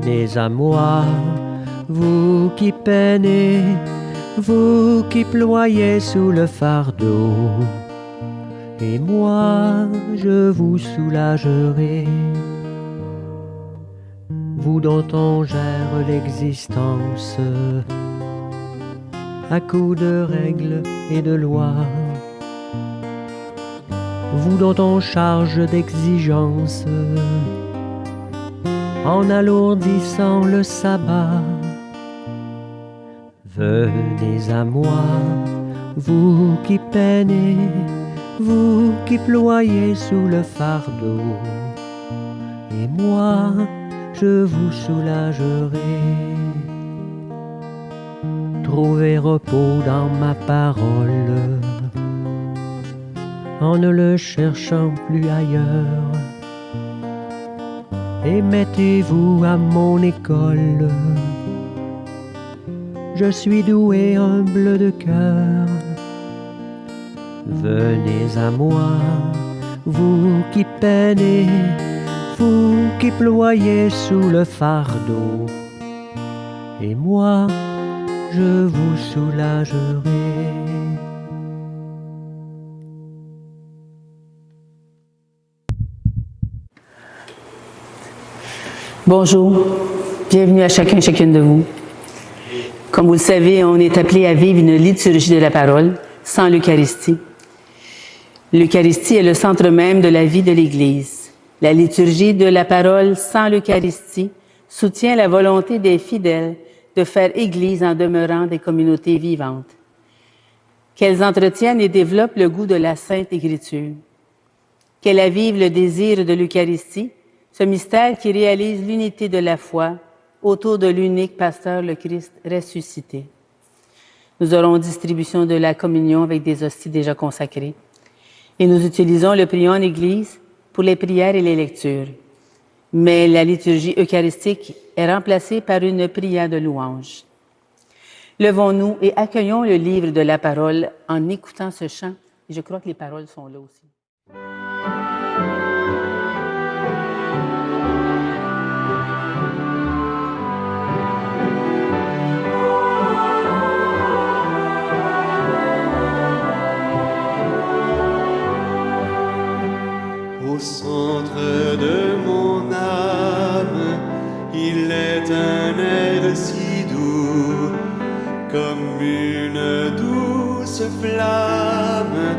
Venez à moi, vous qui peinez, vous qui ployez sous le fardeau, et moi je vous soulagerai. Vous dont on gère l'existence à coups de règles et de lois, vous dont on charge d'exigences en alourdissant le sabbat. Venez à moi, vous qui peinez, vous qui ployez sous le fardeau, et moi je vous soulagerai. Trouvez repos dans ma parole, en ne le cherchant plus ailleurs, et mettez-vous à mon école. Je suis doué, humble de cœur. Venez à moi, vous qui peinez, vous qui ployez sous le fardeau, et moi je vous soulagerai. Bonjour, bienvenue à chacun et chacune de vous. Comme vous le savez, on est appelé à vivre une liturgie de la parole sans l'Eucharistie. L'Eucharistie est le centre même de la vie de l'Église. La liturgie de la parole sans l'Eucharistie soutient la volonté des fidèles de faire Église en demeurant des communautés vivantes. Qu'elles entretiennent et développent le goût de la Sainte Écriture. Qu'elles avivent le désir de l'Eucharistie, ce mystère qui réalise l'unité de la foi autour de l'unique pasteur, le Christ ressuscité. Nous aurons distribution de la communion avec des hosties déjà consacrées. Et nous utilisons le prion en Église pour les prières et les lectures. Mais la liturgie eucharistique est remplacée par une prière de louange. Levons-nous et accueillons le livre de la parole en écoutant ce chant. Et je crois que les paroles sont là aussi. Au centre de mon âme, il est un air si doux, comme une douce flamme,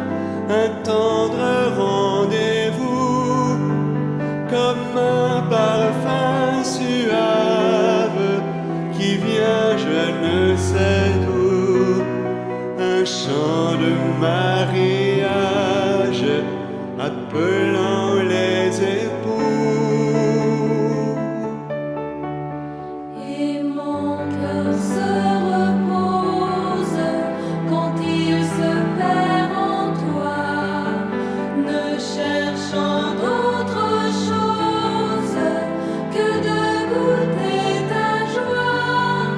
un tendre rendez-vous, comme un parfum suave qui vient je ne sais d'où, un chant de mariage appelant les époux. Et mon cœur se repose quand il se perd en toi, ne cherchant d'autre chose que de goûter ta joie.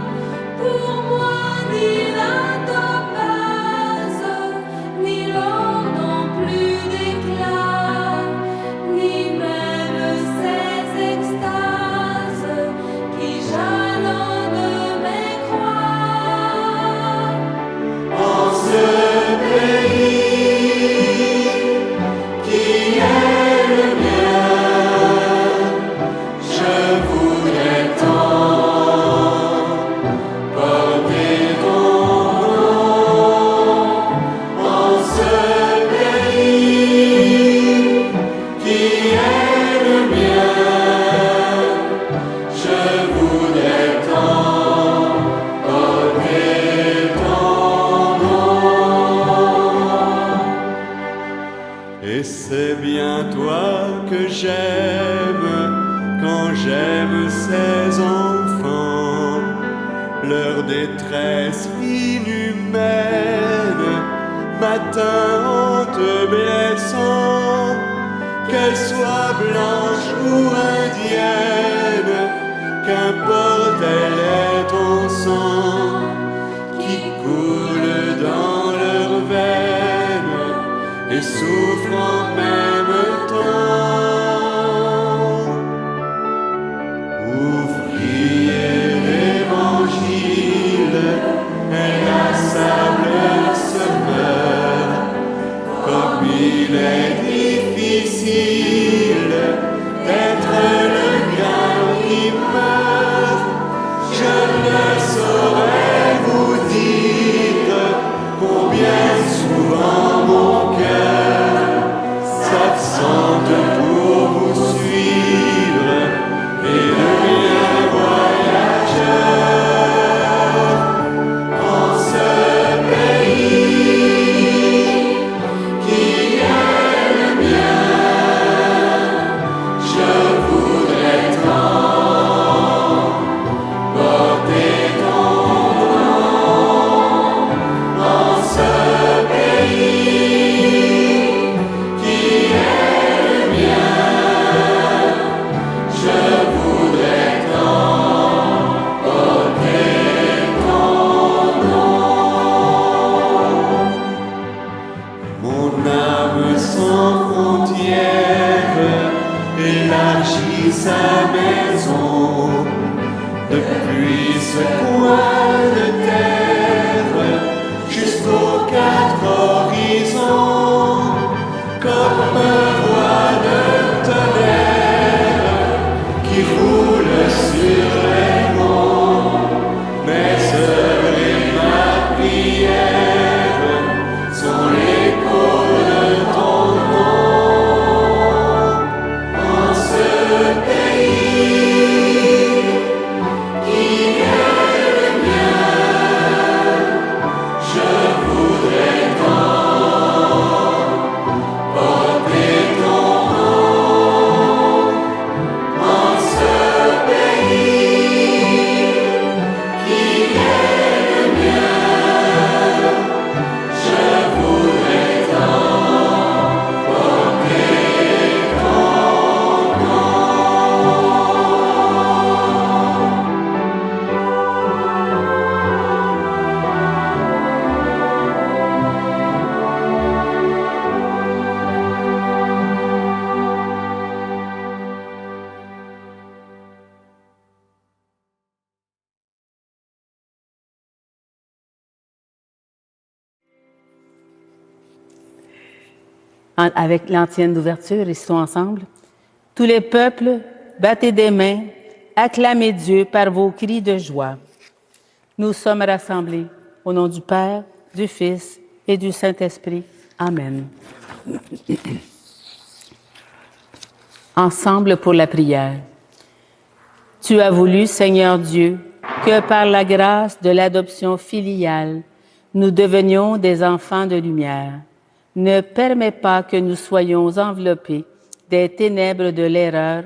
Pour moi, ni la topaz, ni l'or n'ont plus d'éclat, ni même ces extases qui jalonnent mes croix. En ce pays qui est le mien, je voudrais tant porter ton nom. En ce pays qui est le mien, je voudrais tant porter ton nom. Et c'est bien toi que j'aime quand j'aime ces enfants, leur détresse inhumaine, matin en te blessant, qu'elle soit blanche ou indienne, qu'importe elle est ton sang qui coule dans leurs veines et souffre en même temps. Ouvrir avec l'antienne d'ouverture, récitons ensemble. Tous les peuples, battez des mains, acclamez Dieu par vos cris de joie. Nous sommes rassemblés au nom du Père, du Fils et du Saint-Esprit. Amen. Ensemble pour la prière. Tu as voulu, Seigneur Dieu, que par la grâce de l'adoption filiale, nous devenions des enfants de lumière. Ne permets pas que nous soyons enveloppés des ténèbres de l'erreur,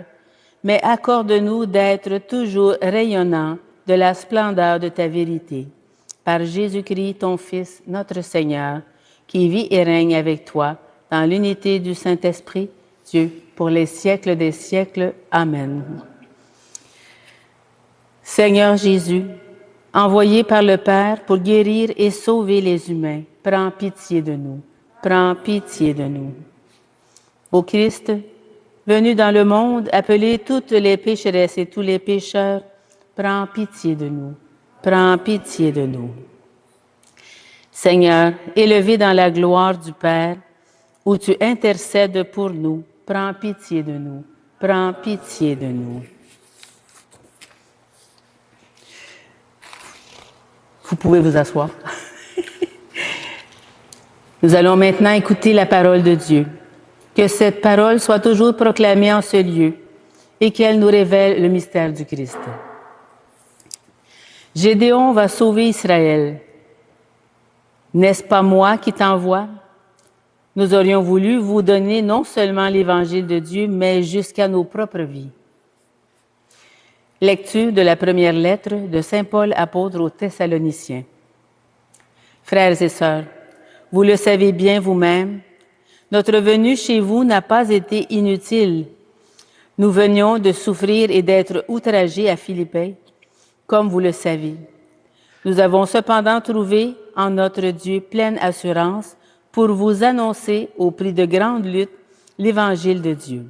mais accorde-nous d'être toujours rayonnants de la splendeur de ta vérité. Par Jésus-Christ, ton Fils, notre Seigneur, qui vit et règne avec toi dans l'unité du Saint-Esprit, Dieu, pour les siècles des siècles. Amen. Seigneur Jésus, envoyé par le Père pour guérir et sauver les humains, prends pitié de nous. Prends pitié de nous. Ô Christ, venu dans le monde, appeler toutes les pécheresses et tous les pécheurs, prends pitié de nous. Prends pitié de nous. Seigneur, élevé dans la gloire du Père, où tu intercèdes pour nous, prends pitié de nous. Prends pitié de nous. Vous pouvez vous asseoir. Nous allons maintenant écouter la parole de Dieu. Que cette parole soit toujours proclamée en ce lieu et qu'elle nous révèle le mystère du Christ. Gédéon va sauver Israël. N'est-ce pas moi qui t'envoie? Nous aurions voulu vous donner non seulement l'Évangile de Dieu, mais jusqu'à nos propres vies. Lecture de la première lettre de Saint Paul, apôtre aux Thessaloniciens. Frères et sœurs, vous le savez bien vous-même, notre venue chez vous n'a pas été inutile. Nous venions de souffrir et d'être outragés à Philippi, comme vous le savez. Nous avons cependant trouvé en notre Dieu pleine assurance pour vous annoncer, au prix de grandes luttes, l'Évangile de Dieu.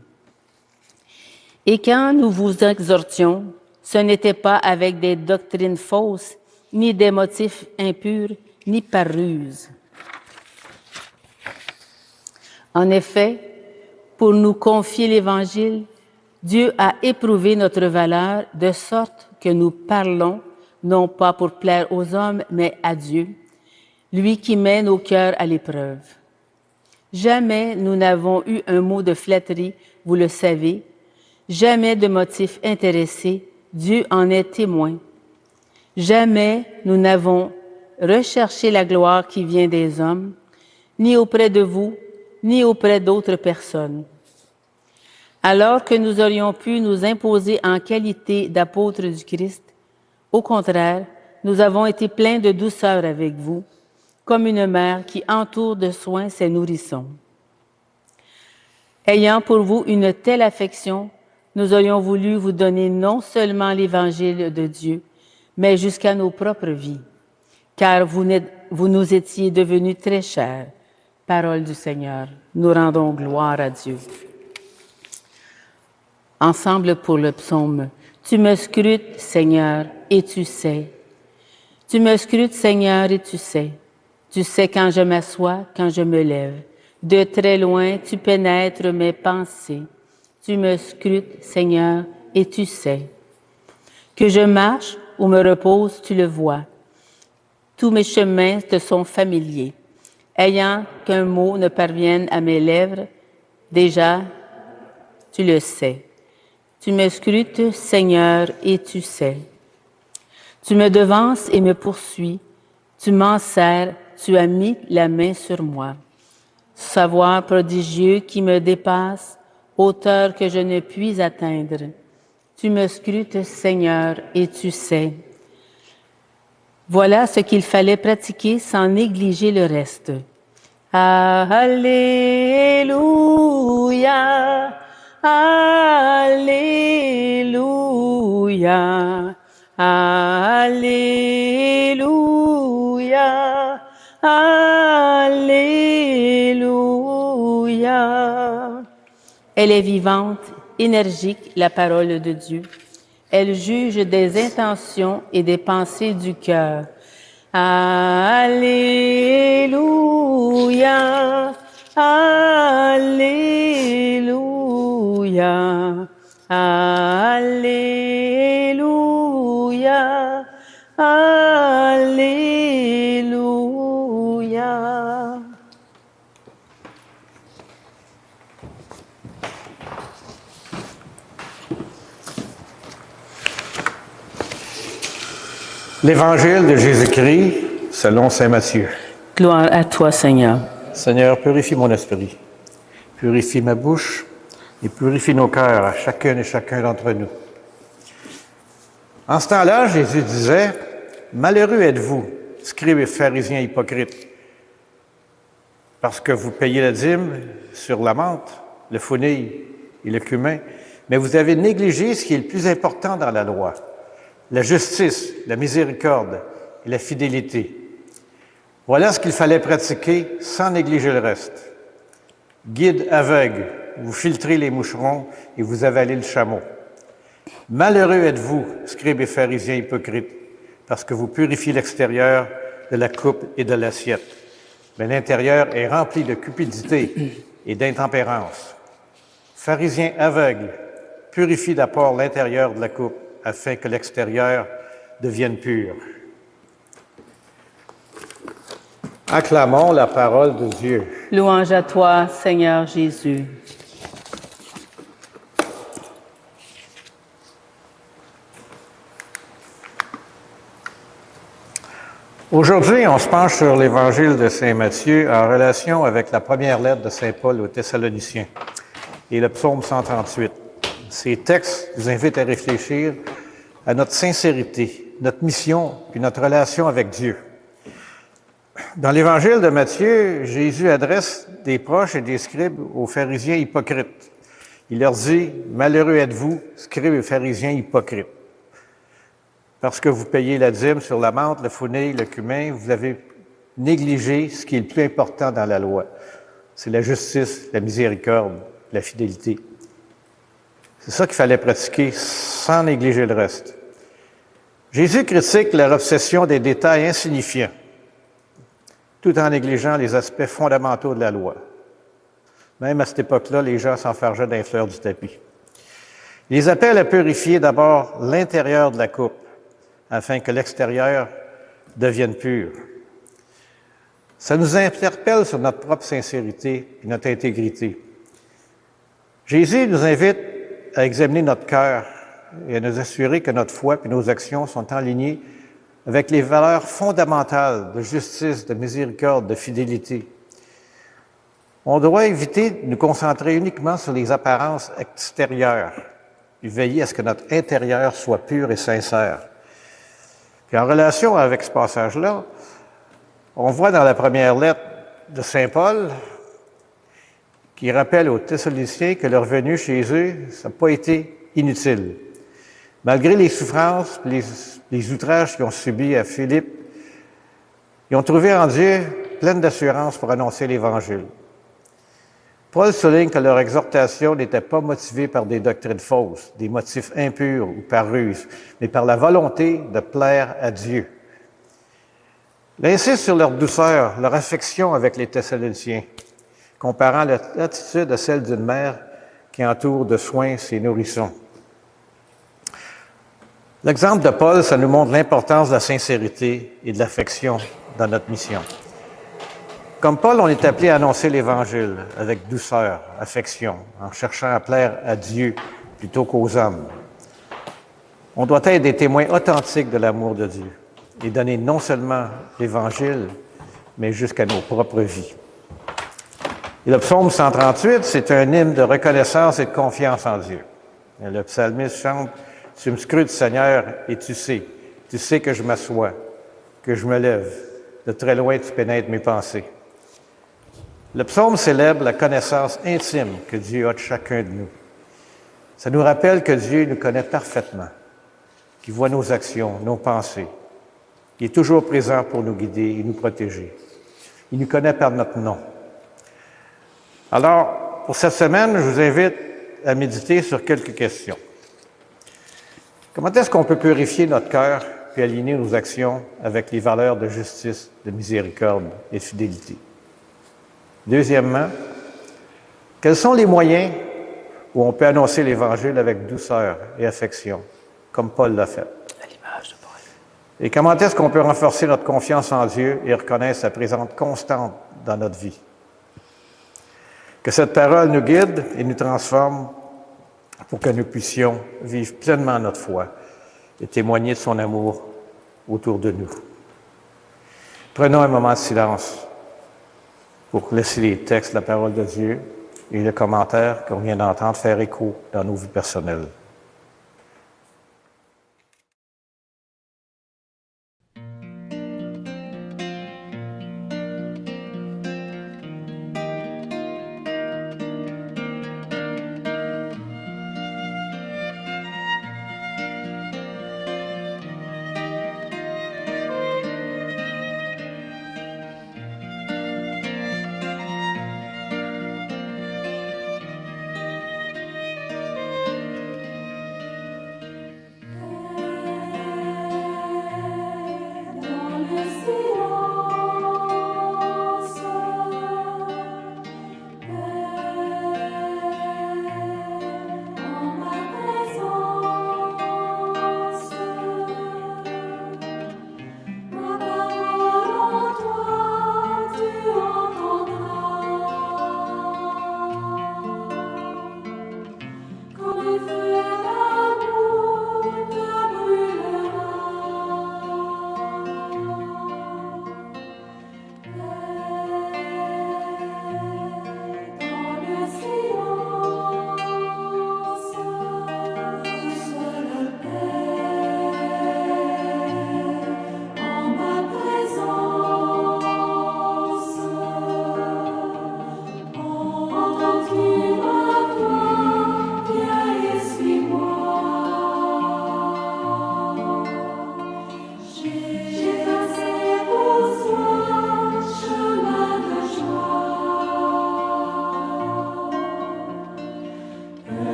Et quand nous vous exhortions, ce n'était pas avec des doctrines fausses, ni des motifs impurs, ni par ruse. En effet, pour nous confier l'Évangile, Dieu a éprouvé notre valeur de sorte que nous parlons, non pas pour plaire aux hommes, mais à Dieu, lui qui met nos cœurs à l'épreuve. Jamais nous n'avons eu un mot de flatterie, vous le savez, jamais de motif intéressé, Dieu en est témoin. Jamais nous n'avons recherché la gloire qui vient des hommes, ni auprès de vous, ni auprès d'autres personnes. Alors que nous aurions pu nous imposer en qualité d'apôtres du Christ, au contraire, nous avons été pleins de douceur avec vous, comme une mère qui entoure de soins ses nourrissons. Ayant pour vous une telle affection, nous aurions voulu vous donner non seulement l'Évangile de Dieu, mais jusqu'à nos propres vies, car vous nous étiez devenus très chers. Parole du Seigneur, nous rendons gloire à Dieu. Ensemble pour le psaume. Tu me scrutes, Seigneur, et tu sais. Tu me scrutes, Seigneur, et tu sais. Tu sais quand je m'assois, quand je me lève. De très loin, tu pénètres mes pensées. Tu me scrutes, Seigneur, et tu sais. Que je marche ou me repose, tu le vois. Tous mes chemins te sont familiers. Ayant qu'un mot ne parvienne à mes lèvres, déjà, tu le sais. Tu me scrutes, Seigneur, et tu sais. Tu me devances et me poursuis. Tu m'enserres, tu as mis la main sur moi. Savoir prodigieux qui me dépasse, hauteur que je ne puis atteindre. Tu me scrutes, Seigneur, et tu sais. Voilà ce qu'il fallait pratiquer sans négliger le reste. Alléluia, Alléluia, Alléluia, Alléluia. Elle est vivante, énergique, la parole de Dieu. Elle juge des intentions et des pensées du cœur. Alléluia, Alléluia. Alléluia. Alléluia. L'Évangile de Jésus-Christ selon saint Matthieu. Gloire à toi, Seigneur. Seigneur, purifie mon esprit, purifie ma bouche et purifie nos cœurs à chacune et chacun d'entre nous. En ce temps-là, Jésus disait, « Malheureux êtes-vous, scribes et pharisiens hypocrites, parce que vous payez la dîme sur la menthe, le fenouil et le cumin, mais vous avez négligé ce qui est le plus important dans la loi, la justice, la miséricorde et la fidélité. Voilà ce qu'il fallait pratiquer sans négliger le reste. Guide aveugle, vous filtrez les moucherons et vous avalez le chameau. Malheureux êtes-vous, scribes et pharisiens hypocrites, parce que vous purifiez l'extérieur de la coupe et de l'assiette, mais l'intérieur est rempli de cupidité et d'intempérance. Pharisiens aveugles, purifie d'abord l'intérieur de la coupe, afin que l'extérieur devienne pur. » Acclamons la parole de Dieu. Louange à toi, Seigneur Jésus. Aujourd'hui, on se penche sur l'Évangile de saint Matthieu en relation avec la première lettre de saint Paul aux Thessaloniciens et le psaume 138. Ces textes nous invitent à réfléchir à notre sincérité, notre mission puis notre relation avec Dieu. Dans l'Évangile de Matthieu, Jésus adresse des proches et des scribes aux pharisiens hypocrites. Il leur dit, « Malheureux êtes-vous, scribes et pharisiens hypocrites, parce que vous payez la dîme sur la menthe, le fenouil, le cumin, vous avez négligé ce qui est le plus important dans la loi. C'est la justice, la miséricorde, la fidélité. » C'est ça qu'il fallait pratiquer sans négliger le reste. Jésus critique leur obsession des détails insignifiants, tout en négligeant les aspects fondamentaux de la loi. Même à cette époque-là, les gens s'enfargeaient d'un fleur du tapis. Il les appelle à purifier d'abord l'intérieur de la coupe, afin que l'extérieur devienne pur. Ça nous interpelle sur notre propre sincérité et notre intégrité. Jésus nous invite à examiner notre cœur et à nous assurer que notre foi et nos actions sont alignées avec les valeurs fondamentales de justice, de miséricorde, de fidélité. On doit éviter de nous concentrer uniquement sur les apparences extérieures et veiller à ce que notre intérieur soit pur et sincère. Puis en relation avec ce passage-là, on voit dans la première lettre de saint Paul qui rappelle aux Thessaloniciens que leur venue chez eux, ça n'a pas été inutile. Malgré les souffrances, les outrages qu'ils ont subis à Philippe, ils ont trouvé en Dieu pleine d'assurance pour annoncer l'Évangile. Paul souligne que leur exhortation n'était pas motivée par des doctrines fausses, des motifs impurs ou par ruse, mais par la volonté de plaire à Dieu. Il insiste sur leur douceur, leur affection avec les Thessaloniciens, comparant leur attitude à celle d'une mère qui entoure de soins ses nourrissons. L'exemple de Paul, ça nous montre l'importance de la sincérité et de l'affection dans notre mission. Comme Paul, on est appelé à annoncer l'Évangile avec douceur, affection, en cherchant à plaire à Dieu plutôt qu'aux hommes. On doit être des témoins authentiques de l'amour de Dieu et donner non seulement l'Évangile, mais jusqu'à nos propres vies. Et le psaume 138, c'est un hymne de reconnaissance et de confiance en Dieu. Et le psalmiste chante « Tu me scrutes, Seigneur, et tu sais que je m'assois, que je me lève. De très loin, tu pénètres mes pensées. » Le psaume célèbre la connaissance intime que Dieu a de chacun de nous. Ça nous rappelle que Dieu nous connaît parfaitement, qu'il voit nos actions, nos pensées. Il est toujours présent pour nous guider et nous protéger. Il nous connaît par notre nom. Alors, pour cette semaine, je vous invite à méditer sur quelques questions. Comment est-ce qu'on peut purifier notre cœur puis aligner nos actions avec les valeurs de justice, de miséricorde et de fidélité? Deuxièmement, Quels sont les moyens où on peut annoncer l'Évangile avec douceur et affection, comme Paul l'a fait? À l'image de Paul. Et comment est-ce qu'on peut renforcer notre confiance en Dieu et reconnaître sa présence constante dans notre vie? Que cette parole nous guide et nous transforme pour que nous puissions vivre pleinement notre foi et témoigner de son amour autour de nous. Prenons un moment de silence pour laisser les textes de la parole de Dieu et les commentaires qu'on vient d'entendre faire écho dans nos vies personnelles.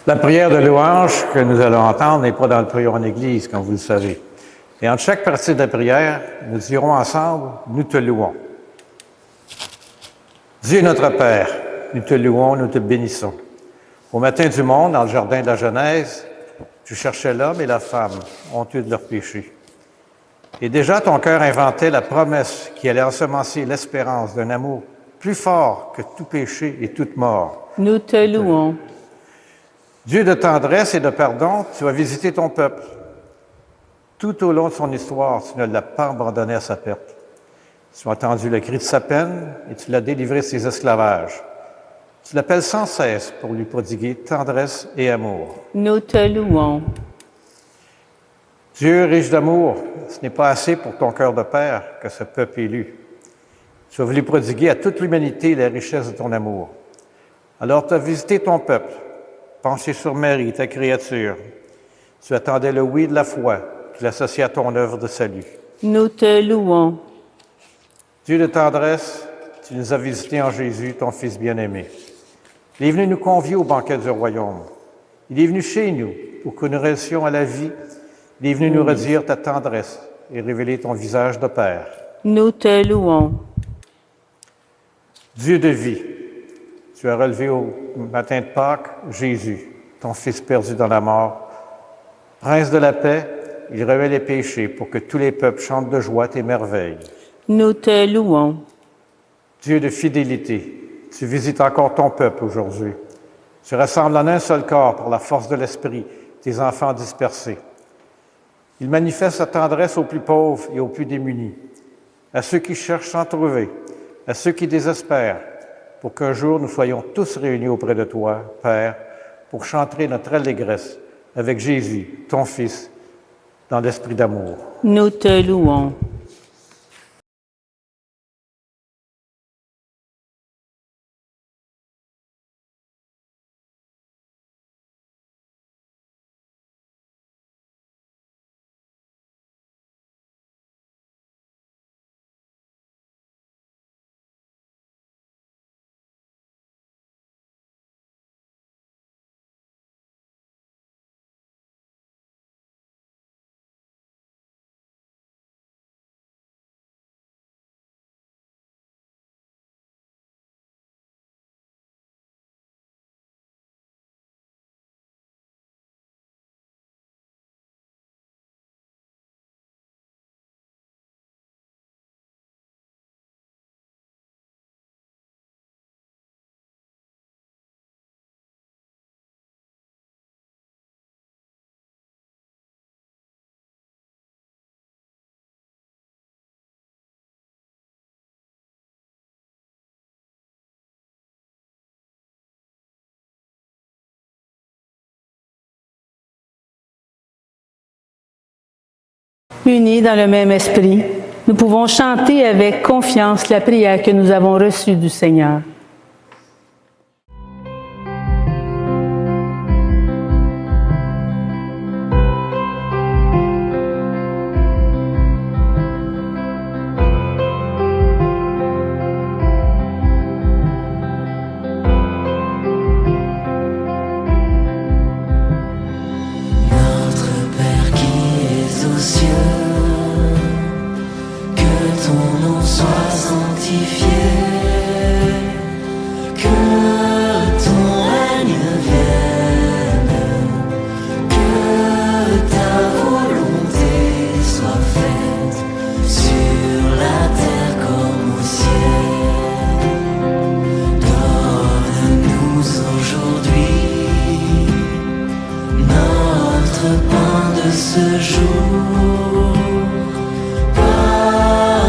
La prière de louange que nous allons entendre n'est pas dans le prière en Église, comme vous le savez. Et entre chaque partie de la prière, nous dirons ensemble, nous te louons. Dieu notre Père, nous te louons, nous te bénissons. Au matin du monde, dans le jardin de la Genèse, tu cherchais l'homme et la femme, honteux de leurs péchés. Et déjà ton cœur inventait la promesse qui allait ensemencer l'espérance d'un amour plus fort que tout péché et toute mort. Nous te louons. Dieu de tendresse et de pardon, tu as visité ton peuple. Tout au long de son histoire, tu ne l'as pas abandonné à sa perte. Tu as entendu le cri de sa peine et tu l'as délivré de ses esclavages. Tu l'appelles sans cesse pour lui prodiguer tendresse et amour. Nous te louons. Dieu riche d'amour, ce n'est pas assez pour ton cœur de père que ce peuple élu. Tu as voulu prodiguer à toute l'humanité la richesse de ton amour. Alors tu as visité ton peuple, penché sur Marie, ta créature. Tu attendais le oui de la foi, tu l'associais à ton œuvre de salut. Nous te louons. Dieu de tendresse, tu nous as visités en Jésus, ton Fils bien-aimé. Il est venu nous convier au banquet du royaume. Il est venu chez nous pour que nous restions à la vie. Il est venu nous redire ta tendresse et révéler ton visage de Père. Nous te louons. Dieu de vie, tu as relevé au matin de Pâques Jésus, ton Fils perdu dans la mort. Prince de la paix, il remet les péchés pour que tous les peuples chantent de joie tes merveilles. Nous te louons. Dieu de fidélité, tu visites encore ton peuple aujourd'hui. Tu rassembles en un seul corps par la force de l'Esprit tes enfants dispersés. Il manifeste sa tendresse aux plus pauvres et aux plus démunis, à ceux qui cherchent sans trouver, à ceux qui désespèrent, pour qu'un jour nous soyons tous réunis auprès de toi, Père, pour chanter notre allégresse avec Jésus, ton Fils, dans l'esprit d'amour. Nous te louons. Unis dans le même esprit, nous pouvons chanter avec confiance la prière que nous avons reçue du Seigneur.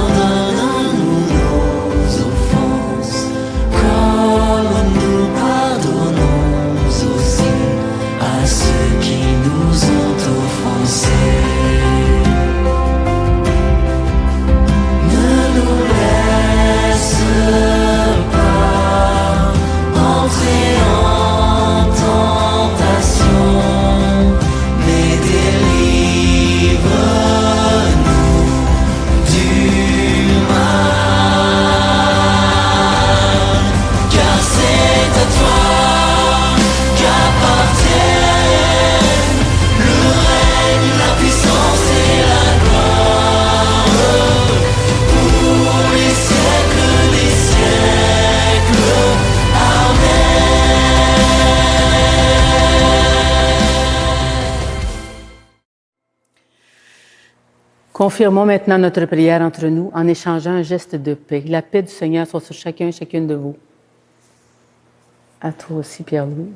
Pardonne-nous nos offenses. Confirmons maintenant notre prière entre nous en échangeant un geste de paix. La paix du Seigneur soit sur chacun et chacune de vous. À toi aussi, Pierre-Louis.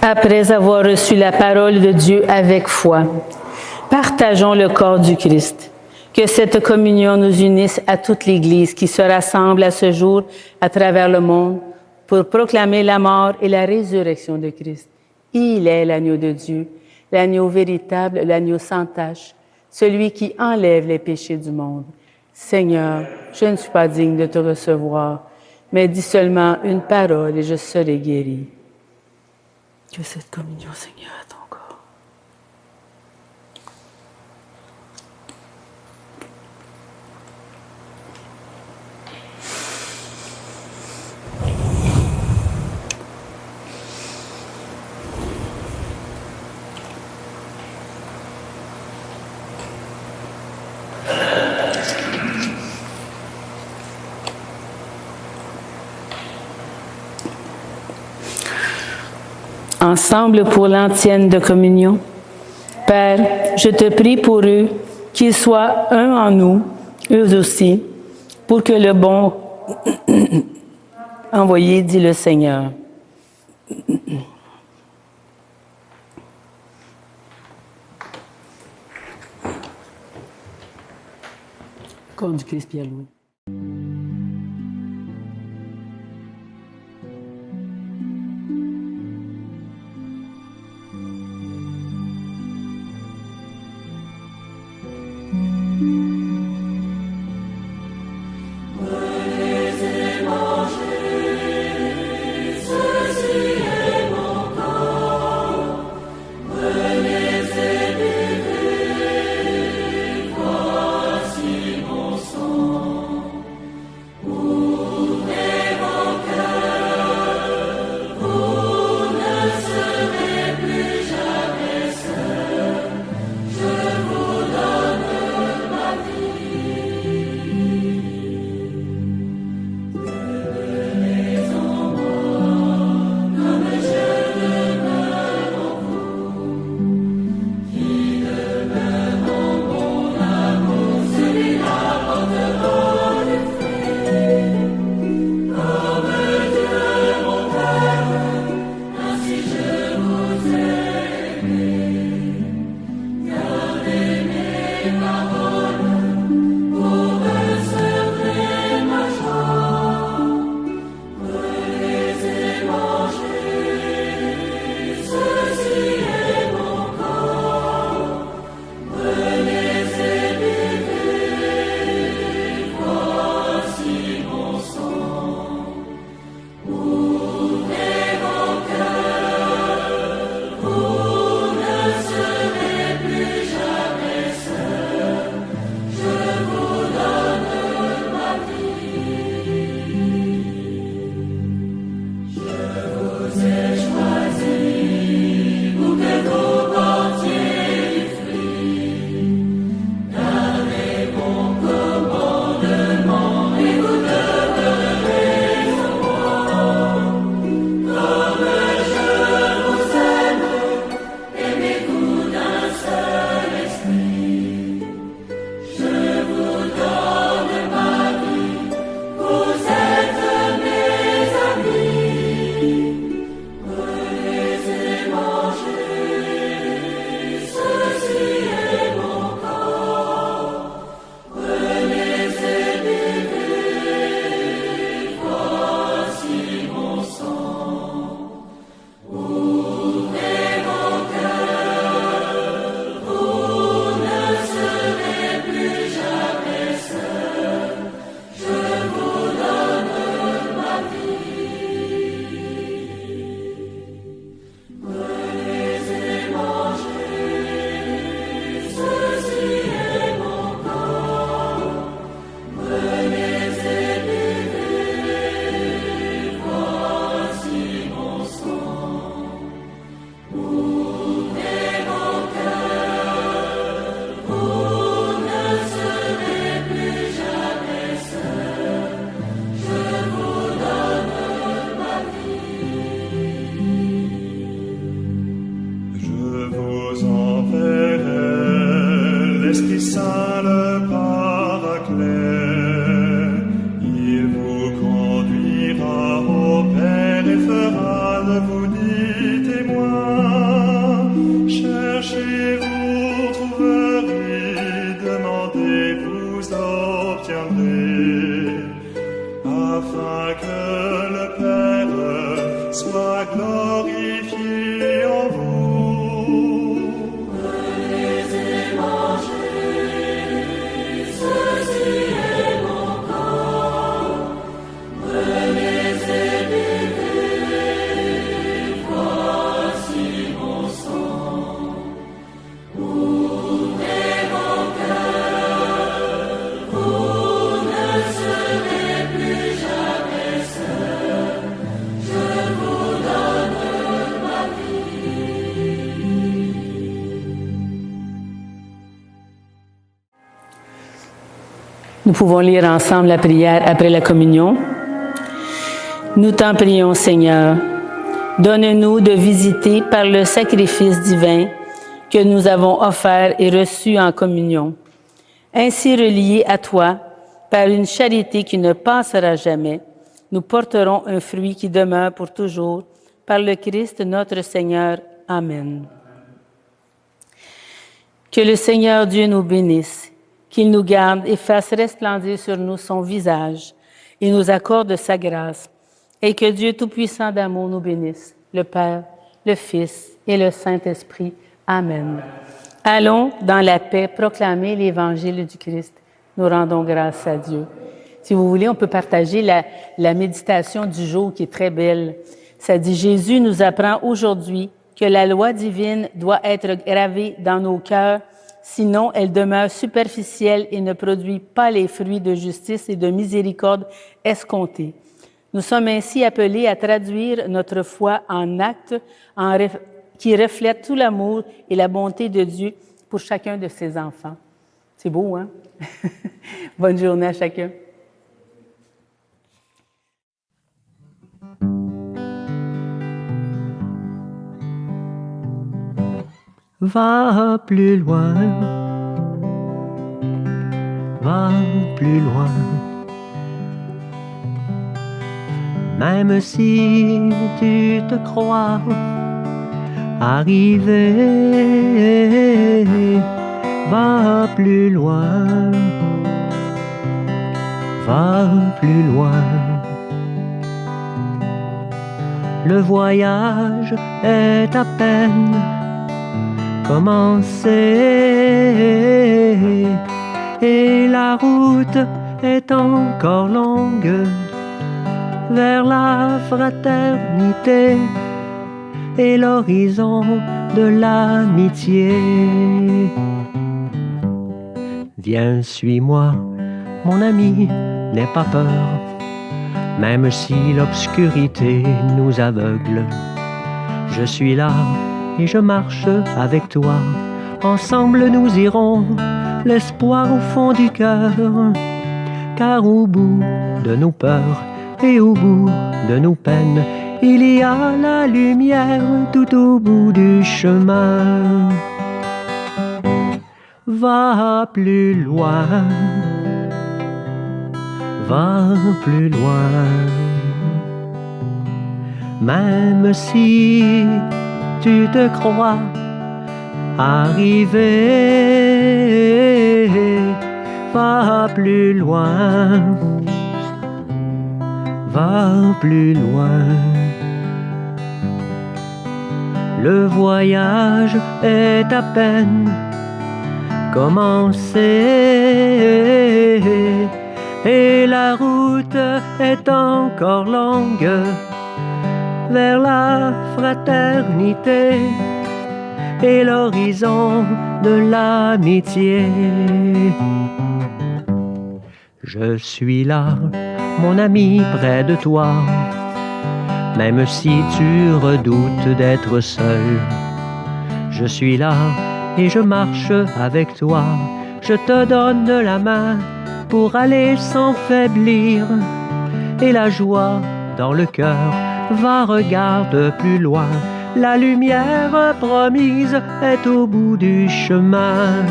Après avoir reçu la parole de Dieu avec foi, partageons le corps du Christ. Que cette communion nous unisse à toute l'Église qui se rassemble à ce jour à travers le monde pour proclamer la mort et la résurrection de Christ. Il est l'agneau de Dieu, l'agneau véritable, l'agneau sans tache, celui qui enlève les péchés du monde. Seigneur, je ne suis pas digne de te recevoir, mais dis seulement une parole et je serai guéri. Que cette communion, Seigneur, à ton corps. Ensemble pour l'antienne de communion. Père, je te prie pour eux, qu'ils soient un en nous, eux aussi, pour que le bon envoyé, dit le Seigneur. Corps du Christ, Pierre-Louis. Plus jamais seul. vient le Paraclet. Il vous conduira au Père et fera de vous des témoins. Cherchez, vous trouverez, demandez, vous obtiendrez, afin que le Père soit glorifié en vous. Venez et mangez, ceci est mon corps. Venez et buvez, voici mon sang. Ouvrez vos cœurs, vous ne serez plus jamais seuls. Je vous donne ma vie. Nous pouvons lire ensemble la prière après la communion. Nous t'en prions, Seigneur. Donne-nous de visiter par le sacrifice divin que nous avons offert et reçu en communion. Ainsi reliés à toi, par une charité qui ne passera jamais, nous porterons un fruit qui demeure pour toujours, par le Christ notre Seigneur. Amen. Que le Seigneur Dieu nous bénisse, qu'il nous garde et fasse resplendir sur nous son visage et nous accorde sa grâce, et que Dieu Tout-Puissant d'amour nous bénisse, le Père, le Fils et le Saint-Esprit. Amen. Allons dans la paix proclamer l'Évangile du Christ. Nous rendons grâce à Dieu. Si vous voulez, on peut partager la méditation du jour qui est très belle. Ça dit, Jésus nous apprend aujourd'hui que la loi divine doit être gravée dans nos cœurs, sinon elle demeure superficielle et ne produit pas les fruits de justice et de miséricorde escomptés. Nous sommes ainsi appelés à traduire notre foi en actes qui reflètent tout l'amour et la bonté de Dieu pour chacun de ses enfants. C'est beau, hein? Bonne journée à chacun. Va plus loin, va plus loin. Même si tu te crois arrivé, va plus loin, va plus loin. Le voyage est à peine commencé et la route est encore longue vers la fraternité et l'horizon de l'amitié. Viens, suis-moi, mon ami, n'aie pas peur, même si l'obscurité nous aveugle. Je suis là et je marche avec toi. Ensemble nous irons, l'espoir au fond du cœur, car au bout de nos peurs et au bout de nos peines, il y a la lumière tout au bout du chemin. Va plus loin, va plus loin. Même si tu te crois arrivé, va plus loin, va plus loin. Le voyage est à peine commencé et la route est encore longue vers la fraternité et l'horizon de l'amitié. Je suis là, mon ami, près de toi, même si tu redoutes d'être seul. Je suis là et je marche avec toi. Je te donne la main pour aller sans faiblir. Et la joie dans le cœur, va, regarde plus loin. La lumière promise est au bout du chemin.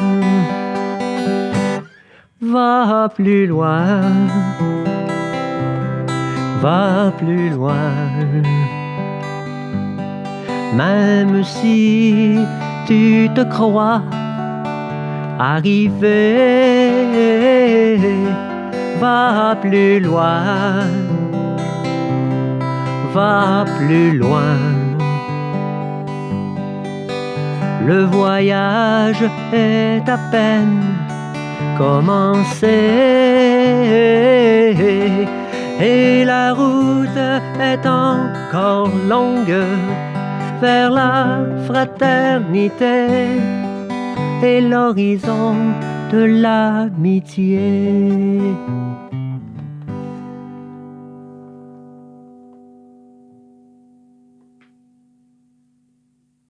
va plus loin, va plus loin. Même si tu te crois arrivé, va plus loin, va plus loin. Le voyage est à peine commencé et la route est encore longue vers la fraternité et l'horizon de l'amitié.